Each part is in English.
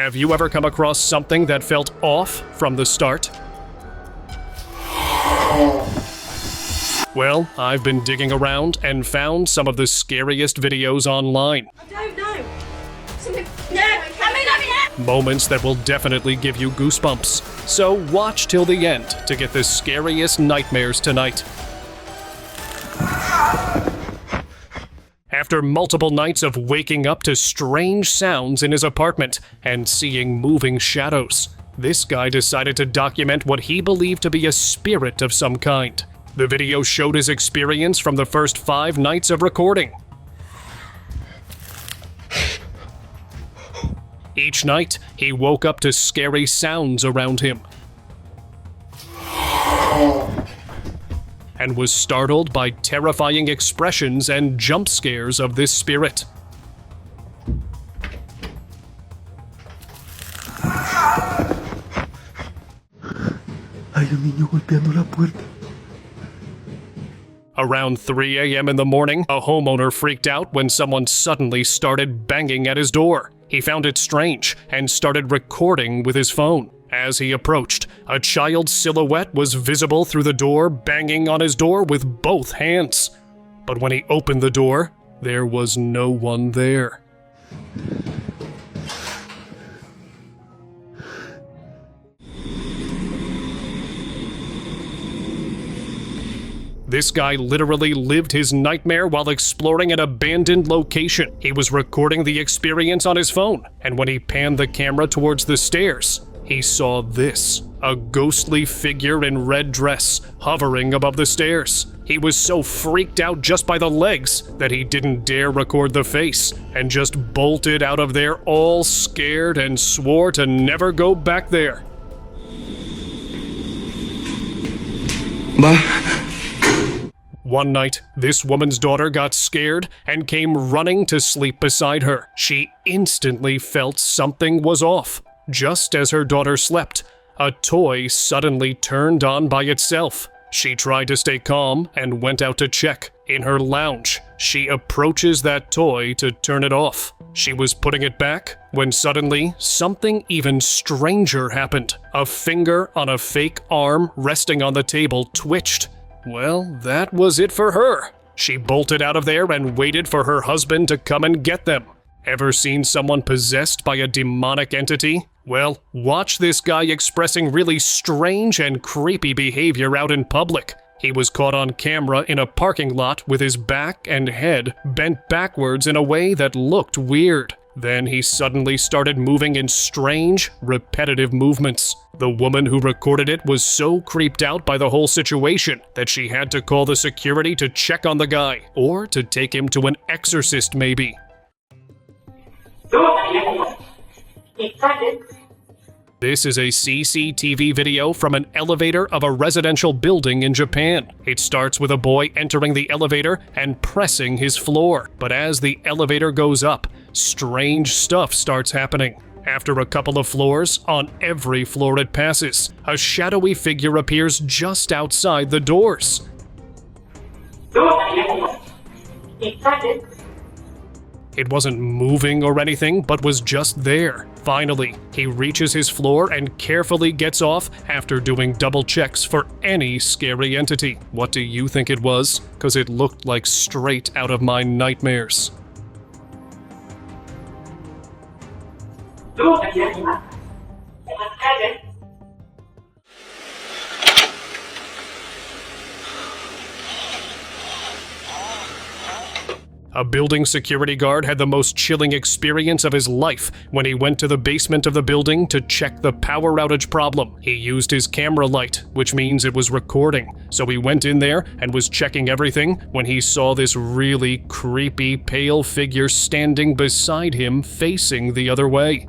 Have you ever come across something that felt off from the start? Well, I've been digging around and found some of the scariest videos online. I don't know. Something. No, I mean. Moments that will definitely give you goosebumps. So watch till the end to get the scariest nightmares tonight. After multiple nights of waking up to strange sounds in his apartment and seeing moving shadows, this guy decided to document what he believed to be a spirit of some kind. The video showed his experience from the first 5 nights of recording. Each night, he woke up to scary sounds around him and was startled by terrifying expressions and jump scares of this spirit. Hay un niño golpeando la puerta. Around 3 a.m. in the morning, a homeowner freaked out when someone suddenly started banging at his door. He found it strange and started recording with his phone. As he approached, a child's silhouette was visible through the door, banging on his door with both hands. But when he opened the door, there was no one there. This guy literally lived his nightmare while exploring an abandoned location. He was recording the experience on his phone, and when he panned the camera towards the stairs, he saw this: a ghostly figure in red dress hovering above the stairs. He was so freaked out just by the legs that he didn't dare record the face and just bolted out of there all scared and swore to never go back there. One night, this woman's daughter got scared and came running to sleep beside her. She instantly felt something was off. Just as her daughter slept, a toy suddenly turned on by itself. She tried to stay calm and went out to check. In her lounge, she approaches that toy to turn it off. She was putting it back when suddenly something even stranger happened. A finger on a fake arm resting on the table twitched. Well, that was it for her. She bolted out of there and waited for her husband to come and get them. Ever seen someone possessed by a demonic entity? Well, watch this guy expressing really strange and creepy behavior out in public. He was caught on camera in a parking lot with his back and head bent backwards in a way that looked weird. Then he suddenly started moving in strange, repetitive movements. The woman who recorded it was so creeped out by the whole situation that she had to call the security to check on the guy, or to take him to an exorcist maybe. This is a CCTV video from an elevator of a residential building in Japan. It starts with a boy entering the elevator and pressing his floor. But as the elevator goes up, strange stuff starts happening. After a couple of floors, on every floor it passes, a shadowy figure appears just outside the doors. It wasn't moving or anything, but was just there. Finally, he reaches his floor and carefully gets off after doing double checks for any scary entity. What do you think it was? 'Cause it looked like straight out of my nightmares. A building security guard had the most chilling experience of his life when he went to the basement of the building to check the power outage problem. He used his camera light, which means it was recording. So he went in there and was checking everything when he saw this really creepy pale figure standing beside him facing the other way.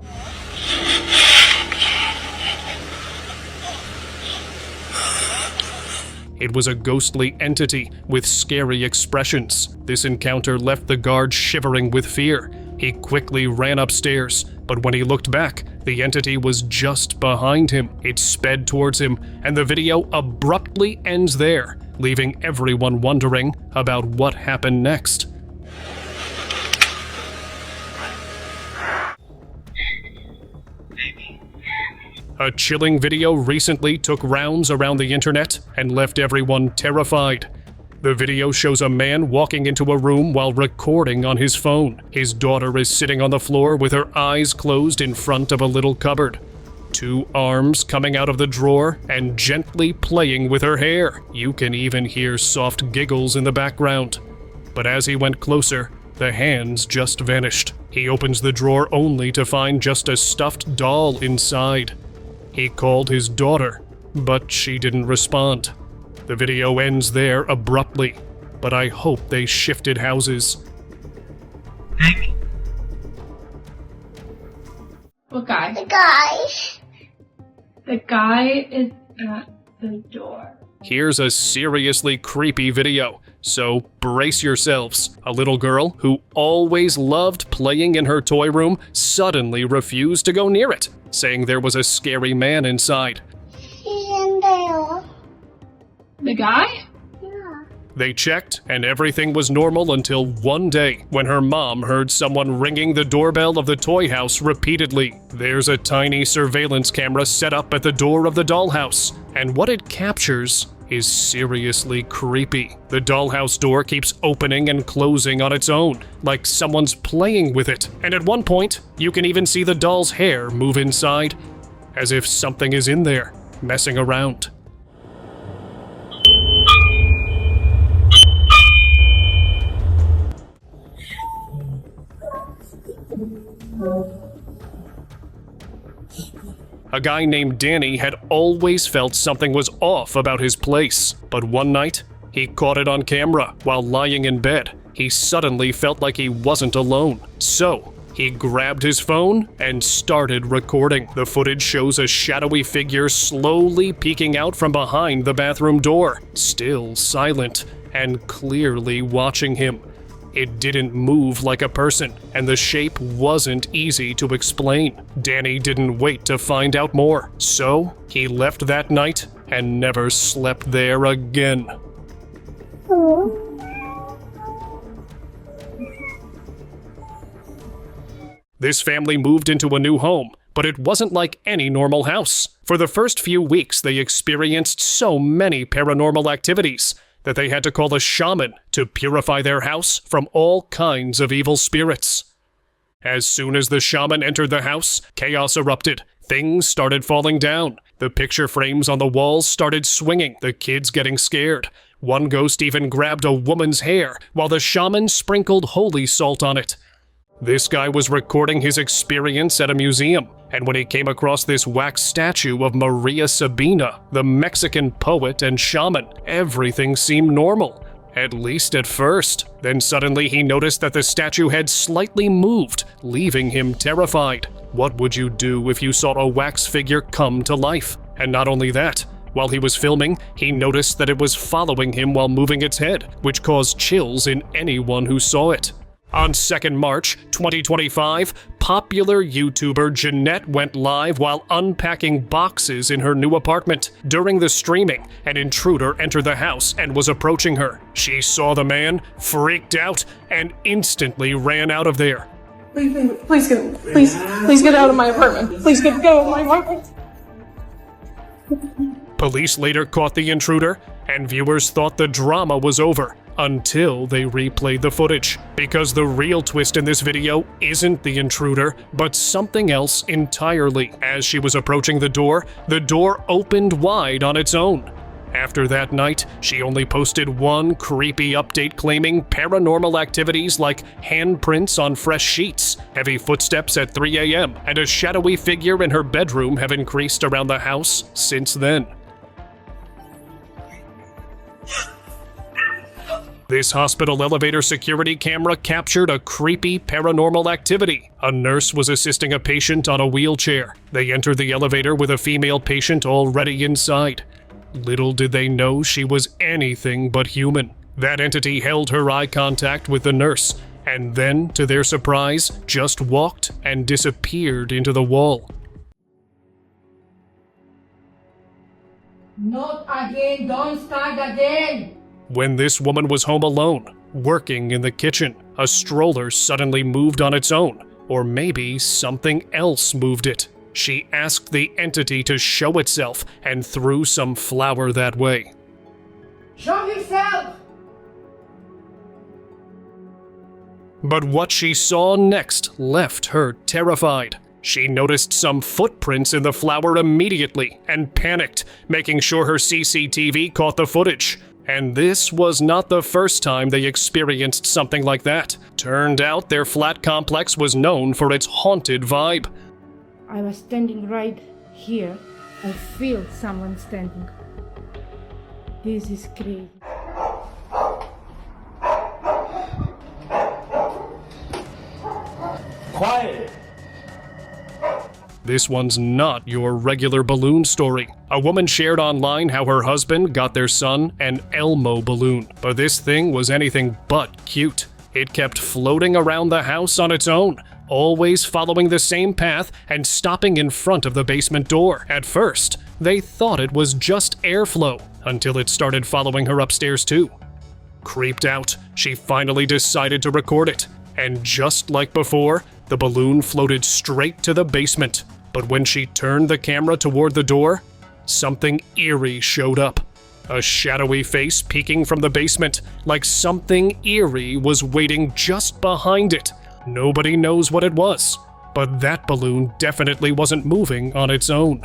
It was a ghostly entity with scary expressions. This encounter left the guard shivering with fear. He quickly ran upstairs, but when he looked back, the entity was just behind him. It sped towards him, and the video abruptly ends there, leaving everyone wondering about what happened next. A chilling video recently took rounds around the internet and left everyone terrified. The video shows a man walking into a room while recording on his phone. His daughter is sitting on the floor with her eyes closed in front of a little cupboard. 2 arms coming out of the drawer and gently playing with her hair. You can even hear soft giggles in the background. But as he went closer, the hands just vanished. He opens the drawer only to find just a stuffed doll inside. He called his daughter, but she didn't respond. The video ends there abruptly, but I hope they shifted houses. What guy? The guy. The guy is at the door. Here's a seriously creepy video, so brace yourselves. A little girl who always loved playing in her toy room suddenly refused to go near it, saying there was a scary man inside. He's in there. The guy? Yeah. They checked, and everything was normal until one day when her mom heard someone ringing the doorbell of the toy house repeatedly. There's a tiny surveillance camera set up at the door of the dollhouse, and what it captures is seriously creepy. The dollhouse door keeps opening and closing on its own, like someone's playing with it. And at one point, you can even see the doll's hair move inside, as if something is in there, messing around. A guy named Danny had always felt something was off about his place, but one night, he caught it on camera while lying in bed. He suddenly felt like he wasn't alone. So, he grabbed his phone and started recording. The footage shows a shadowy figure slowly peeking out from behind the bathroom door, still silent and clearly watching him. It didn't move like a person, and the shape wasn't easy to explain. Danny didn't wait to find out more, so he left that night and never slept there again. This family moved into a new home, but it wasn't like any normal house. For the first few weeks, they experienced so many paranormal activities that they had to call a shaman to purify their house from all kinds of evil spirits. As soon as the shaman entered the house, chaos erupted. Things started falling down. The picture frames on the walls started swinging, the kids getting scared. One ghost even grabbed a woman's hair while the shaman sprinkled holy salt on it. This guy was recording his experience at a museum, and when he came across this wax statue of Maria Sabina, the Mexican poet and shaman, everything seemed normal, at least at first. Then suddenly he noticed that the statue had slightly moved, leaving him terrified. What would you do if you saw a wax figure come to life? And not only that, while he was filming, he noticed that it was following him while moving its head, which caused chills in anyone who saw it. On 2nd March, 2025, popular YouTuber Jeanette went live while unpacking boxes in her new apartment. During the streaming, an intruder entered the house and was approaching her. She saw the man, freaked out, and instantly ran out of there. Please get out of my apartment. Please get out of my apartment. Police later caught the intruder, and viewers thought the drama was over. Until they replayed the footage, because the real twist in this video isn't the intruder, but something else entirely. As she was approaching the door opened wide on its own. After that night, she only posted one creepy update claiming paranormal activities like handprints on fresh sheets, heavy footsteps at 3 a.m., and a shadowy figure in her bedroom have increased around the house since then. This hospital elevator security camera captured a creepy paranormal activity. A nurse was assisting a patient on a wheelchair. They entered the elevator with a female patient already inside. Little did they know she was anything but human. That entity held her eye contact with the nurse, and then, to their surprise, just walked and disappeared into the wall. Not again, don't start again! When this woman was home alone, working in the kitchen, a stroller suddenly moved on its own, or maybe something else moved it. She asked the entity to show itself and threw some flour that way. Show yourself! But what she saw next left her terrified. She noticed some footprints in the flour immediately and panicked, making sure her CCTV caught the footage. And this was not the first time they experienced something like that. Turned out their flat complex was known for its haunted vibe. I was standing right here. I feel someone standing. This is crazy. Quiet! This one's not your regular balloon story. A woman shared online how her husband got their son an Elmo balloon, but this thing was anything but cute. It kept floating around the house on its own, always following the same path and stopping in front of the basement door. At first, they thought it was just airflow, until it started following her upstairs too. Creeped out, she finally decided to record it, and just like before, the balloon floated straight to the basement. But when she turned the camera toward the door, something eerie showed up. A shadowy face peeking from the basement, like something eerie was waiting just behind it. Nobody knows what it was, but that balloon definitely wasn't moving on its own.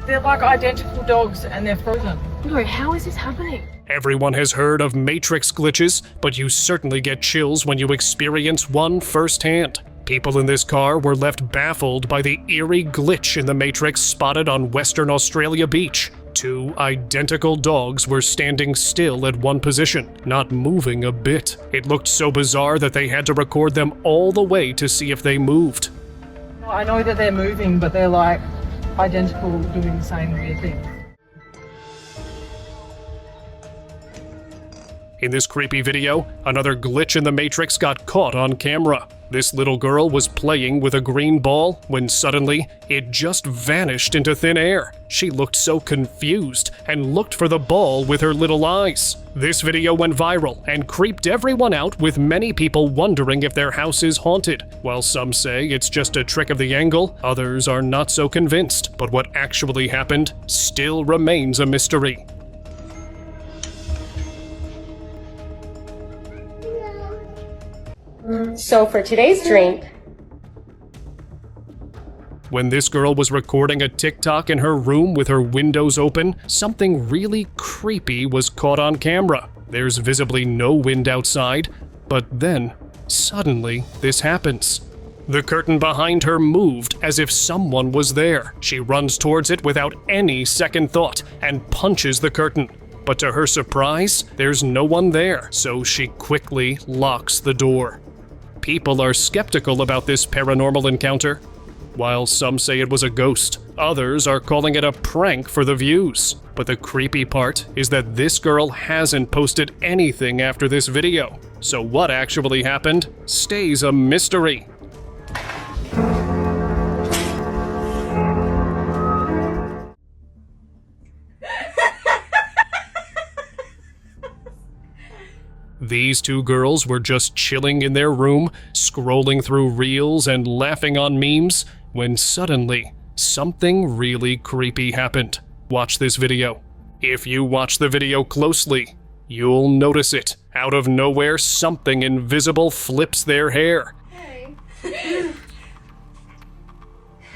They're like identical dogs and they're frozen. No, how is this happening? Everyone has heard of Matrix glitches, but you certainly get chills when you experience one firsthand. People in this car were left baffled by the eerie glitch in the Matrix spotted on Western Australia Beach. Two identical dogs were standing still at one position, not moving a bit. It looked so bizarre that they had to record them all the way to see if they moved. I know that they're moving, but they're like identical, doing the same weird thing. In this creepy video, another glitch in the Matrix got caught on camera. This little girl was playing with a green ball when suddenly it just vanished into thin air. She looked so confused and looked for the ball with her little eyes. This video went viral and creeped everyone out, with many people wondering if their house is haunted. While some say it's just a trick of the angle, others are not so convinced. But what actually happened still remains a mystery. So for today's drink, When this girl was recording a TikTok in her room with her windows open, something really creepy was caught on camera. There's visibly no wind outside, but then, suddenly, this happens. The curtain behind her moved as if someone was there. She runs towards it without any second thought and punches the curtain. But to her surprise, there's no one there, so she quickly locks the door. People are skeptical about this paranormal encounter. While some say it was a ghost, others are calling it a prank for the views. But the creepy part is that this girl hasn't posted anything after this video. So what actually happened stays a mystery. These two girls were just chilling in their room, scrolling through reels and laughing on memes, when suddenly, something really creepy happened. Watch this video. If you watch the video closely, you'll notice it. Out of nowhere, something invisible flips their hair. Hey.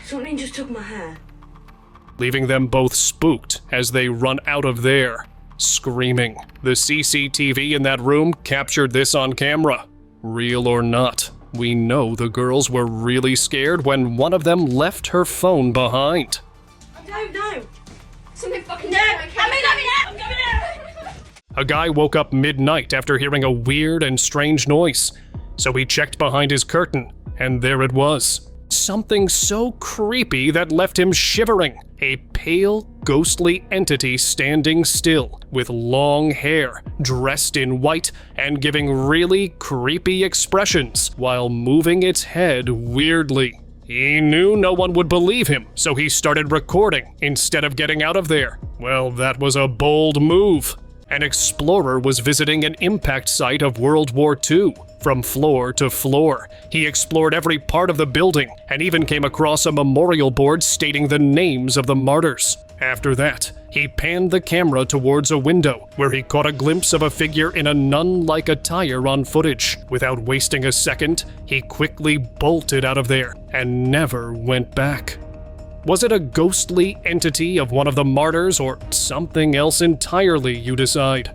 Something just took my hair. Leaving them both spooked as they run out of there, screaming. The CCTV in that room captured this on camera. Real or not, we know the girls were really scared when one of them left her phone behind. I don't know. Something fucking I'm coming out! A guy woke up midnight after hearing a weird and strange noise, so he checked behind his curtain, and there it was. Something so creepy that left him shivering. A pale, ghostly entity standing still, with long hair, dressed in white, and giving really creepy expressions, while moving its head weirdly. He knew no one would believe him, so he started recording instead of getting out of there. Well, that was a bold move. An explorer was visiting an impact site of World War II. From floor to floor, he explored every part of the building and even came across a memorial board stating the names of the martyrs. After that, he panned the camera towards a window where he caught a glimpse of a figure in a nun-like attire on footage. Without wasting a second, he quickly bolted out of there and never went back. Was it a ghostly entity of one of the martyrs or something else entirely, you decide?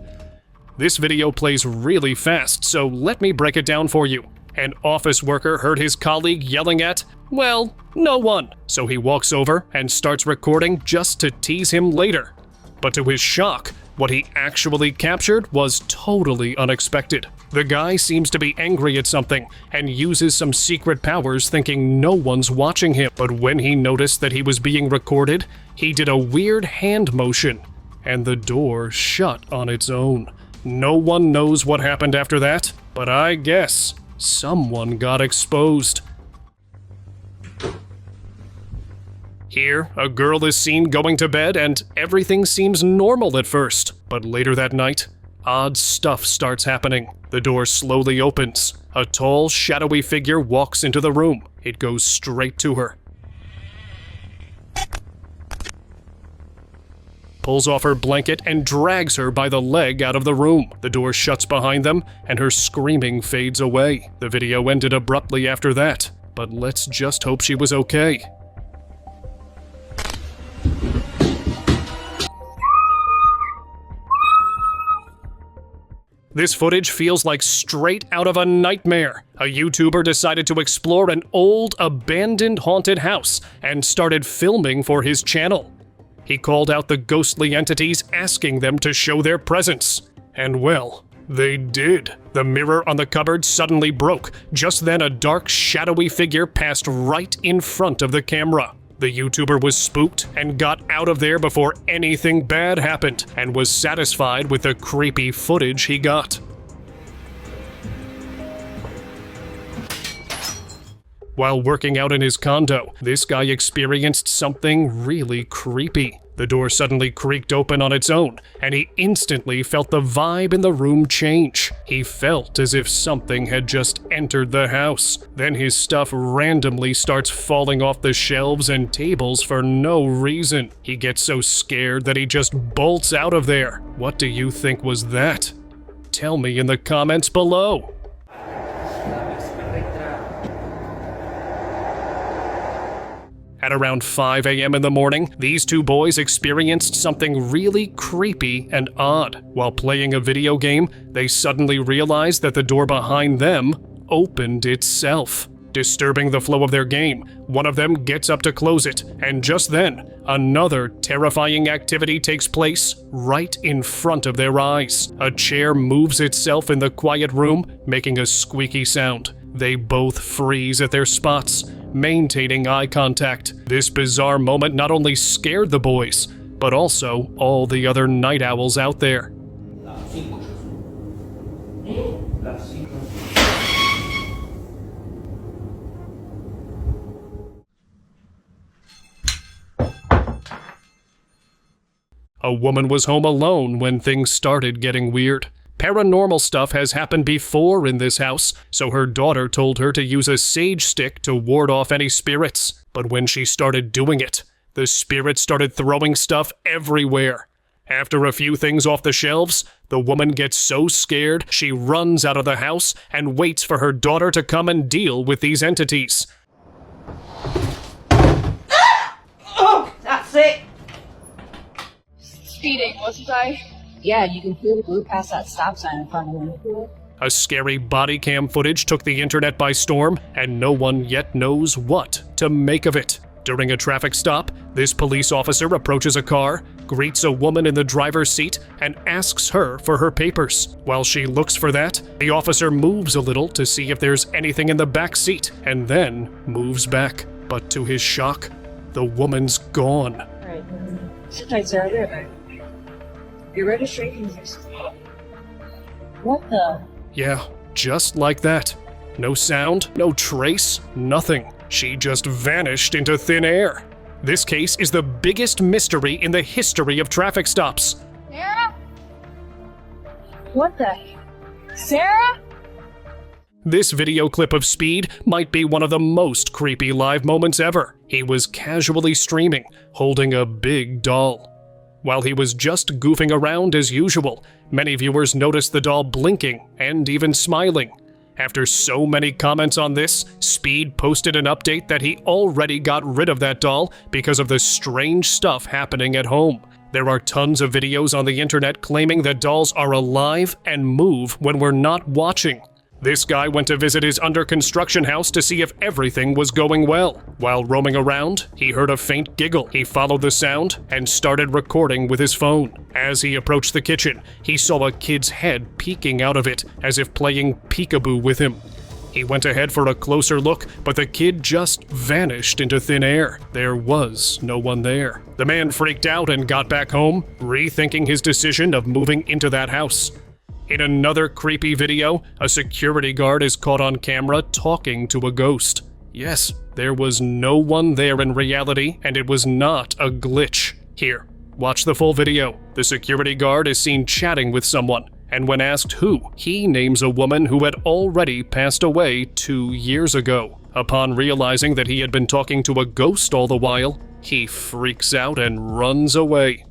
This video plays really fast, so let me break it down for you. An office worker heard his colleague yelling at, well, no one. So he walks over and starts recording just to tease him later. But to his shock, what he actually captured was totally unexpected. The guy seems to be angry at something and uses some secret powers thinking no one's watching him. But when he noticed that he was being recorded, he did a weird hand motion, and the door shut on its own. No one knows what happened after that, but I guess someone got exposed. Here, a girl is seen going to bed and everything seems normal at first, but later that night, odd stuff starts happening. The door slowly opens. A tall, shadowy figure walks into the room. It goes straight to her. Pulls off her blanket and drags her by the leg out of the room. The door shuts behind them and her screaming fades away. The video ended abruptly after that, but let's just hope she was okay. This footage feels like straight out of a nightmare. A YouTuber decided to explore an old, abandoned haunted house and started filming for his channel. He called out the ghostly entities, asking them to show their presence. And well, they did. The mirror on the cupboard suddenly broke. Just then, a dark, shadowy figure passed right in front of the camera. The YouTuber was spooked and got out of there before anything bad happened, and was satisfied with the creepy footage he got. While working out in his condo, this guy experienced something really creepy. The door suddenly creaked open on its own, and he instantly felt the vibe in the room change. He felt as if something had just entered the house. Then his stuff randomly starts falling off the shelves and tables for no reason. He gets so scared that he just bolts out of there. What do you think was that? Tell me in the comments below. At around 5 a.m. in the morning, these two boys experienced something really creepy and odd. While playing a video game, they suddenly realized that the door behind them opened itself. Disturbing the flow of their game, one of them gets up to close it, and just then, another terrifying activity takes place right in front of their eyes. A chair moves itself in the quiet room, making a squeaky sound. They both freeze at their spots, maintaining eye contact. This bizarre moment not only scared the boys, but also all the other night owls out there. A woman was home alone when things started getting weird. Paranormal stuff has happened before in this house, so her daughter told her to use a sage stick to ward off any spirits. But when she started doing it, the spirits started throwing stuff everywhere. After a few things off the shelves, the woman gets so scared she runs out of the house and waits for her daughter to come and deal with these entities. Oh, that's it. Speeding, wasn't I? Yeah, you can feel the blue past that stop sign in front of him. A scary body cam footage took the internet by storm, and no one yet knows what to make of it. During a traffic stop, this police officer approaches a car, greets a woman in the driver's seat, and asks her for her papers. While she looks for that, the officer moves a little to see if there's anything in the back seat, and then moves back. But to his shock, the woman's gone. Alright, sit tight, Sarah. There, back. Your registration is... What the? Yeah, just like that. No sound, no trace, nothing. She just vanished into thin air. This case is the biggest mystery in the history of traffic stops. Sarah? What the? Sarah? This video clip of Speed might be one of the most creepy live moments ever. He was casually streaming, holding a big doll. While he was just goofing around as usual, many viewers noticed the doll blinking and even smiling. After so many comments on this, Speed posted an update that he already got rid of that doll because of the strange stuff happening at home. There are tons of videos on the internet claiming that dolls are alive and move when we're not watching. This guy went to visit his under-construction house to see if everything was going well. While roaming around, he heard a faint giggle. He followed the sound and started recording with his phone. As he approached the kitchen, he saw a kid's head peeking out of it, as if playing peekaboo with him. He went ahead for a closer look, but the kid just vanished into thin air. There was no one there. The man freaked out and got back home, rethinking his decision of moving into that house. In another creepy video, a security guard is caught on camera talking to a ghost. Yes, there was no one there in reality, and it was not a glitch. Here, watch the full video. The security guard is seen chatting with someone, and when asked who, he names a woman who had already passed away 2 years ago. Upon realizing that he had been talking to a ghost all the while, he freaks out and runs away.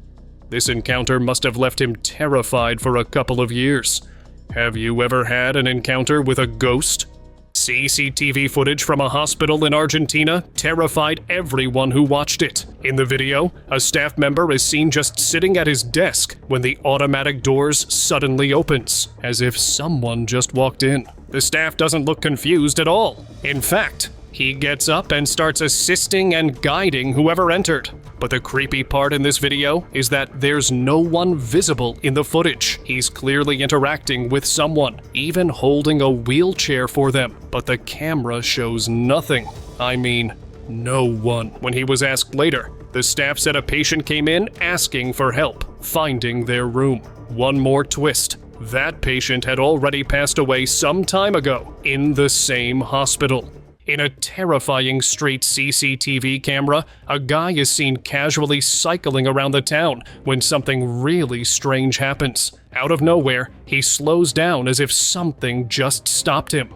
This encounter must have left him terrified for a couple of years. Have you ever had an encounter with a ghost? CCTV footage from a hospital in Argentina terrified everyone who watched it. In the video, a staff member is seen just sitting at his desk when the automatic doors suddenly opens, as if someone just walked in. The staff doesn't look confused at all. In fact, he gets up and starts assisting and guiding whoever entered. But the creepy part in this video is that there's no one visible in the footage. He's clearly interacting with someone, even holding a wheelchair for them. But the camera shows nothing. I mean, no one. When he was asked later, the staff said a patient came in asking for help finding their room. One more twist. That patient had already passed away some time ago in the same hospital. In a terrifying street CCTV camera, a guy is seen casually cycling around the town when something really strange happens. Out of nowhere, he slows down as if something just stopped him.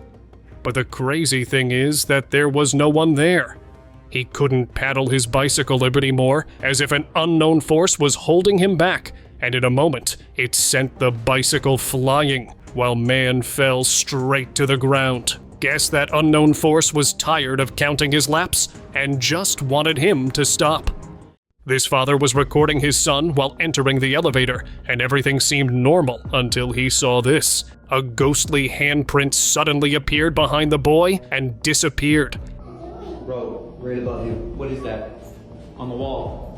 But the crazy thing is that there was no one there. He couldn't paddle his bicycle anymore, as if an unknown force was holding him back, and in a moment, it sent the bicycle flying, while man fell straight to the ground. Guess that unknown force was tired of counting his laps and just wanted him to stop. This father was recording his son while entering the elevator, and everything seemed normal until he saw this. A ghostly handprint suddenly appeared behind the boy and disappeared. Bro, right above you. What is that? On the wall.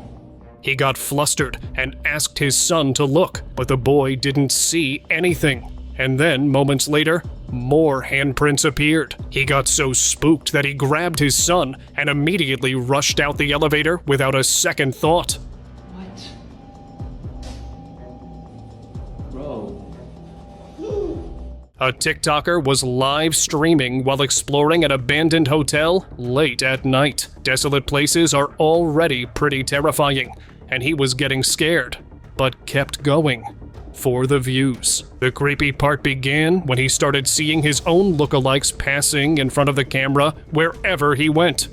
He got flustered and asked his son to look, but the boy didn't see anything. And then, moments later, more handprints appeared. He got so spooked that he grabbed his son and immediately rushed out the elevator without a second thought. What? Bro. A TikToker was live streaming while exploring an abandoned hotel late at night. Desolate places are already pretty terrifying, and he was getting scared, but kept going. For the views. The creepy part began when he started seeing his own lookalikes passing in front of the camera wherever he went.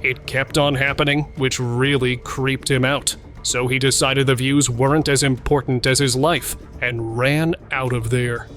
It kept on happening, which really creeped him out. So he decided the views weren't as important as his life and ran out of there.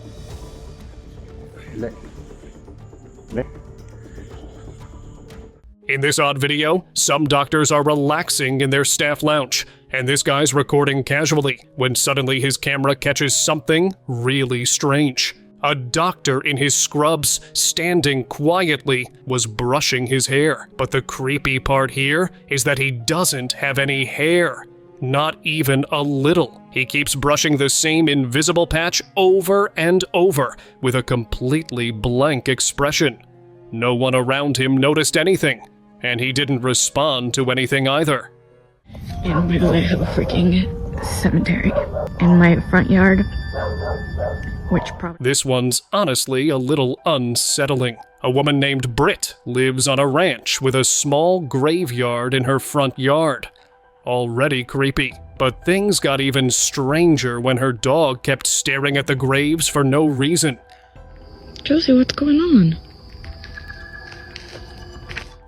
In this odd video, some doctors are relaxing in their staff lounge, and this guy's recording casually when suddenly his camera catches something really strange. A doctor in his scrubs, standing quietly, was brushing his hair. But the creepy part here is that he doesn't have any hair. Not even a little. He keeps brushing the same invisible patch over and over with a completely blank expression. No one around him noticed anything, and he didn't respond to anything either. In the middle, I have a freaking cemetery in my front yard, which probably... This one's honestly a little unsettling. A woman named Britt lives on a ranch with a small graveyard in her front yard. already creepy. But things got even stranger when her dog kept staring at the graves for no reason. Josie, what's going on?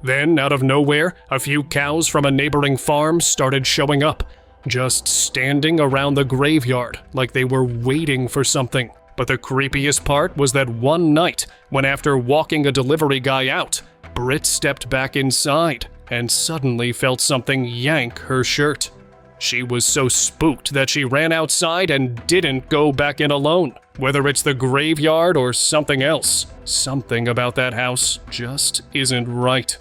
Then, out of nowhere, a few cows from a neighboring farm started showing up, just standing around the graveyard like they were waiting for something. But the creepiest part was that one night, when after walking a delivery guy out, Britt stepped back inside and suddenly felt something yank her shirt. She was so spooked that she ran outside and didn't go back in alone. Whether it's the graveyard or something else, something about that house just isn't right.